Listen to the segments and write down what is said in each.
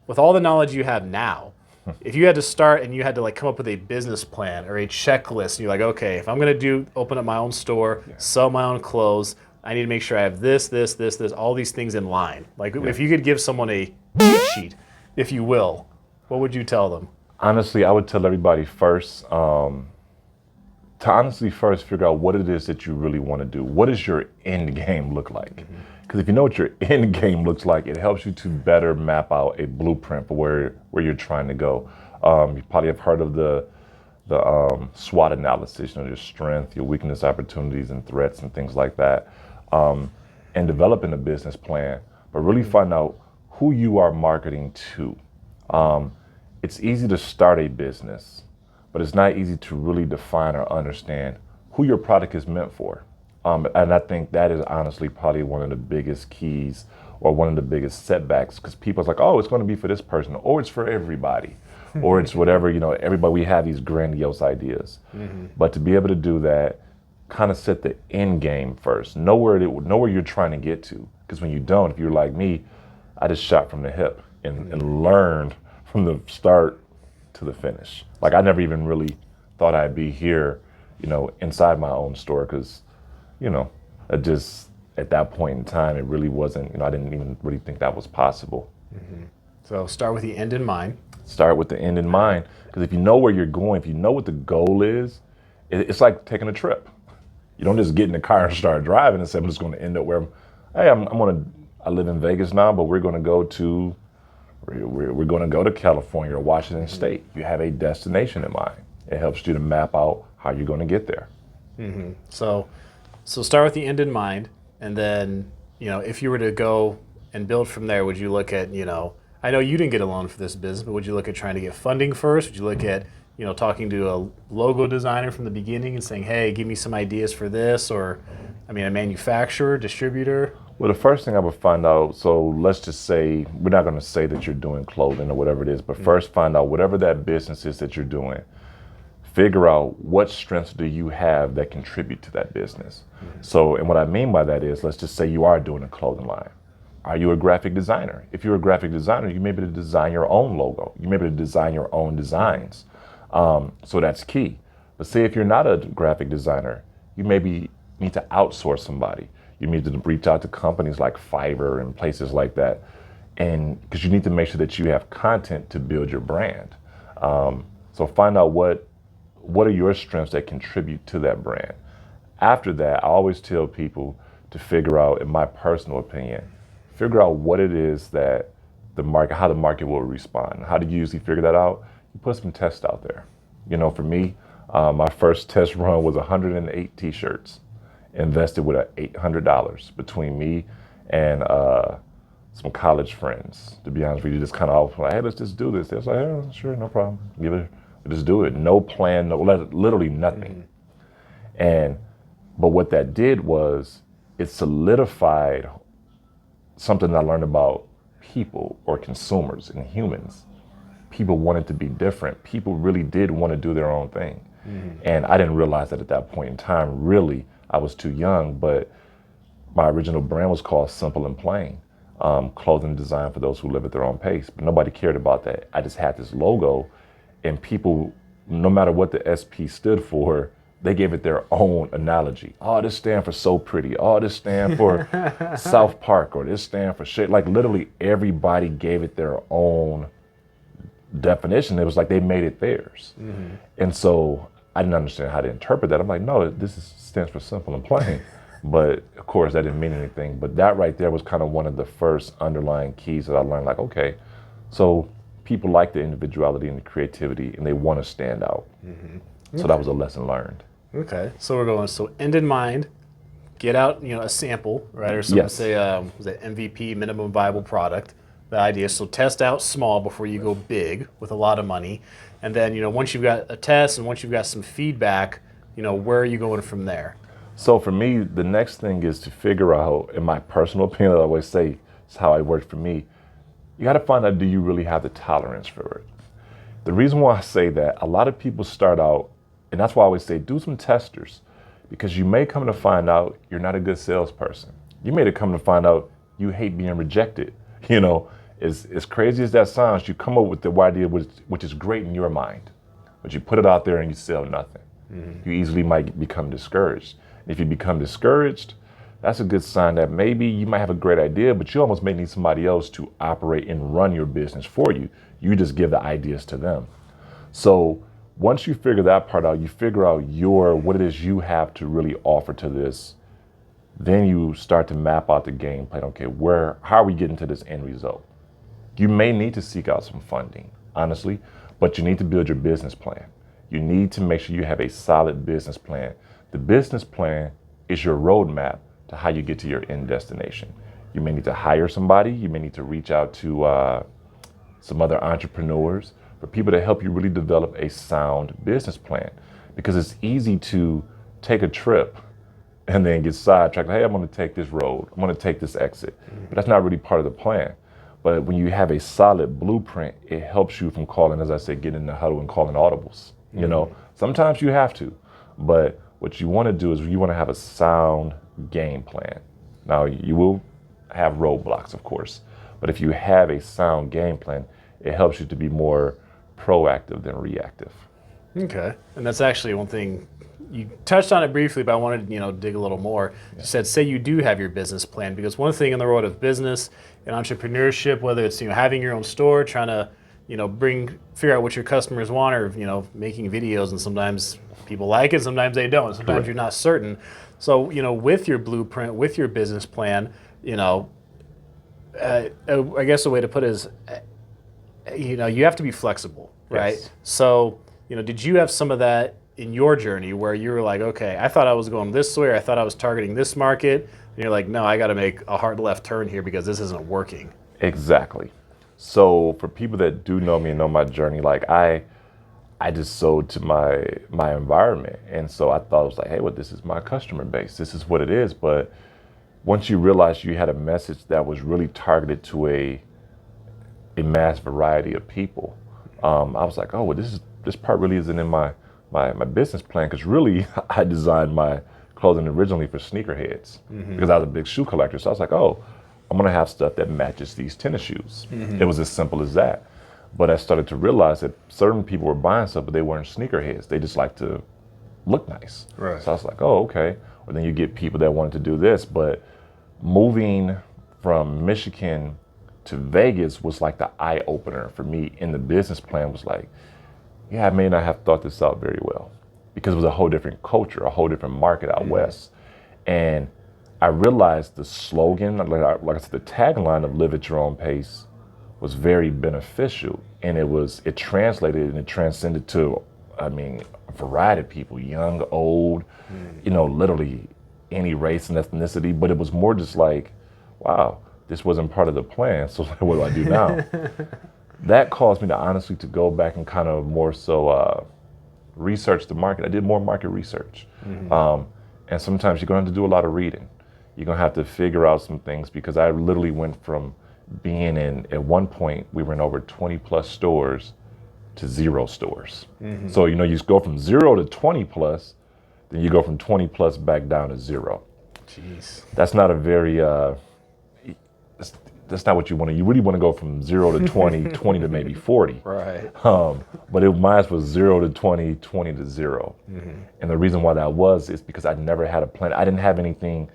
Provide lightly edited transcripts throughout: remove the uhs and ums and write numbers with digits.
with all the knowledge you have now, if you had to start and you had to like come up with a business plan or a checklist, and you're like, okay, if I'm gonna open up my own store, sell my own clothes, I need to make sure I have this, all these things in line. Like if you could give someone a cheat sheet, if you will, what would you tell them? Honestly, I would tell everybody first to honestly first figure out what it is that you really want to do. What does your end game look like? Because if you know what your end game looks like, it helps you to better map out a blueprint for where you're trying to go. You probably have heard of the SWOT analysis, your strength, your weakness, opportunities, and threats, and things like that. And developing a business plan, but really find out who you are marketing to. It's easy to start a business, but it's not easy to really define or understand who your product is meant for. And I think that is honestly probably one of the biggest keys or one of the biggest setbacks, because people's like, oh, it's going to be for this person, or it's for everybody, or it's whatever, everybody, we have these grandiose ideas. But to be able to do that, kind of set the end game first. Know where you're trying to get to. Because when you don't, if you're like me, I just shot from the hip and learned from the start to the finish. Like I never even really thought I'd be here, inside my own store, because, it just at that point in time, it really wasn't. I didn't even really think that was possible. So start with the end in mind. Start with the end in mind, because if you know where you're going, if you know what the goal is, it's like taking a trip. You don't just get in the car and start driving and say, I'm just going to end up where I live in Vegas now, but we're going to go to California or Washington State. You have a destination in mind. It helps you to map out how you're going to get there. So start with the end in mind, and then, if you were to go and build from there, would you look at, I know you didn't get a loan for this business, but would you look at trying to get funding first? Would you look at, talking to a logo designer from the beginning and saying, hey, give me some ideas for this, or, a manufacturer, distributor? Well, the first thing I would find out, so let's just say, we're not going to say that you're doing clothing or whatever it is, but first find out whatever that business is that you're doing. Figure out what strengths do you have that contribute to that business. So, and what I mean by that is, let's just say you are doing a clothing line. Are you a graphic designer? If you're a graphic designer, you may be able to design your own logo. You may be able to design your own designs. So that's key. But say if you're not a graphic designer, you maybe need to outsource somebody. You need to reach out to companies like Fiverr and places like that, and because you need to make sure that you have content to build your brand. So find out what are your strengths that contribute to that brand. After that, I always tell people to figure out, in my personal opinion, figure out what it is that how the market will respond. How do you usually figure that out? You put some tests out there. For me, my first test run was 108 t-shirts, invested with $800 between me and some college friends. To be honest with you, just kind of like, hey, let's just do this. They was like, oh, sure, no problem. Just do it. No plan, literally nothing. But what that did was it solidified something that I learned about people or consumers and humans. People wanted to be different. People really did want to do their own thing. And I didn't realize that at that point in time. Really, I was too young, but my original brand was called Simple and Plain, clothing design for those who live at their own pace. But nobody cared about that. I just had this logo, and people, no matter what the SP stood for, they gave it their own analogy. Oh, this stand for so pretty. Oh, this stand for South Park, or this stand for shit. Like literally everybody gave it their own definition. It was like they made it theirs. And so I didn't understand how to interpret that. I'm like, no, stands for Simple and Plain. But of course that didn't mean anything. But that right there was kind of one of the first underlying keys that I learned, like, okay, so people like the individuality and the creativity, and they want to stand out. So that was a lesson learned. Okay, so we're going, so end in mind, get out, a sample, right? Or something, say, was it MVP, minimum viable product, the idea. So test out small before you go big with a lot of money. And then, once you've got a test and once you've got some feedback, where are you going from there? So for me, the next thing is to figure out, in my personal opinion, I always say, it's how it worked for me. You got to find out, do you really have the tolerance for it? The reason why I say that, a lot of people start out, and that's why I always say, do some testers, because you may come to find out you're not a good salesperson. You may come to find out you hate being rejected. as crazy as that sounds, you come up with the idea which is great in your mind, but you put it out there and you sell nothing. You easily might become discouraged. If you become discouraged, that's a good sign that maybe you might have a great idea, but you almost may need somebody else to operate and run your business for you. You just give the ideas to them. So once you figure that part out, you figure out what it is you have to really offer to this, then you start to map out the game plan. Okay, how are we getting to this end result? You may need to seek out some funding, honestly, but you need to build your business plan. You need to make sure you have a solid business plan. The business plan is your roadmap to how you get to your end destination. You may need to hire somebody. You may need to reach out to some other entrepreneurs, for people to help you really develop a sound business plan. Because it's easy to take a trip and then get sidetracked. Hey, I'm going to take this road. I'm going to take this exit. But that's not really part of the plan. But when you have a solid blueprint, it helps you from calling, as I said, getting in the huddle and calling audibles. You know, sometimes you have to, but what you want to do is you want to have a sound game plan. Now, you will have roadblocks, of course, but if you have a sound game plan, it helps you to be more proactive than reactive. Okay, and that's actually one thing you touched on it briefly, but I wanted to dig a little more. You said, say you do have your business plan, because one thing in the world of business and entrepreneurship, whether it's having your own store, trying to figure out what your customers want, or making videos, and sometimes people like it, sometimes they don't, sometimes Correct. you're not certain. So with your blueprint, with your business plan, I guess the way to put it is, you have to be flexible, right? Yes. So did you have some of that in your journey where you were like, okay, I thought I was going this way, or I thought I was targeting this market, and you're like, no, I got to make a hard left turn here because this isn't working? Exactly. So for people that do know me and know my journey, like I just sold to my environment. And so I thought it was like, hey, well, this is my customer base. This is what it is. But once you realize you had a message that was really targeted to a mass variety of people, I was like, oh, well, this part really isn't in my business plan, because really I designed my clothing originally for sneakerheads because I was a big shoe collector. So I was like, oh, I'm going to have stuff that matches these tennis shoes. It was as simple as that. But I started to realize that certain people were buying stuff, but they weren't sneakerheads. They just like to look nice. Right. So I was like, oh, okay. Well, then you get people that wanted to do this. But moving from Michigan to Vegas was like the eye opener for me in the business plan. Was like, yeah, I may not have thought this out very well, because it was a whole different culture, a whole different market out west. And I realized the slogan, like I said, the tagline of "Live at Your Own Pace" was very beneficial, and it translated and it transcended to, a variety of people, young, old, literally any race and ethnicity. But it was more just like, wow, this wasn't part of the plan. So what do I do now? That caused me to honestly to go back and kind of more so research the market. I did more market research, and sometimes you're going to have to do a lot of reading. You're going to have to figure out some things, because I literally went from being at one point, we were in over 20 plus stores to 0 stores. So, you go from 0 to 20 plus, then you go from 20 plus back down to 0. Jeez. That's not a very, that's not what you want to, you really want to go from 0 to 20, 20 to maybe 40. Right. But mine was 0 to 20, 20 to 0. And the reason why that was is because I never had a plan. I didn't have anything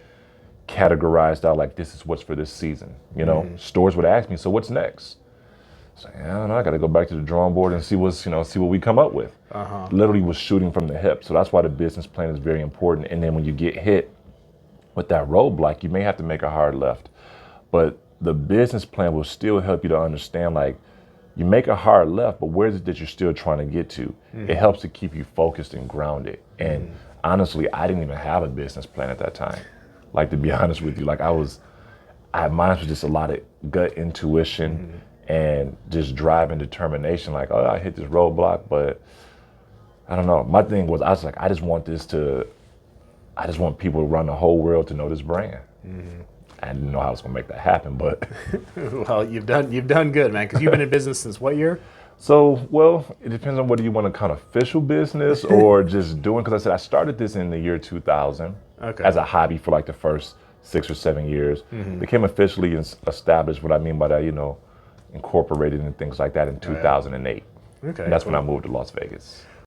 categorized out like, this is what's for this season. Stores would ask me, so what's next? So I don't know, I got to go back to the drawing board and see see what we come up with. Literally was shooting from the hip. So that's why the business plan is very important. And then when you get hit with that roadblock, you may have to make a hard left. But the business plan will still help you to understand, like, you make a hard left, but where is it that you're still trying to get to? It helps to keep you focused and grounded. And honestly, I didn't even have a business plan at that time. Like, to be honest with you, like mine was just a lot of gut intuition and just drive and determination. Like, oh, I hit this roadblock, but I don't know. My thing was, I was like, I just want people around the whole world to know this brand. I didn't know how I was gonna make that happen, but Well, you've done good, man, because you've been in business since what year? so, well, it depends on whether you want to count official business or just doing, because I said I started this in the year 2000 as a hobby for like the first 6 or 7 years. Became officially established. What I mean by that, incorporated and things like that in 2008. Okay. And that's when I cool. moved to Las Vegas.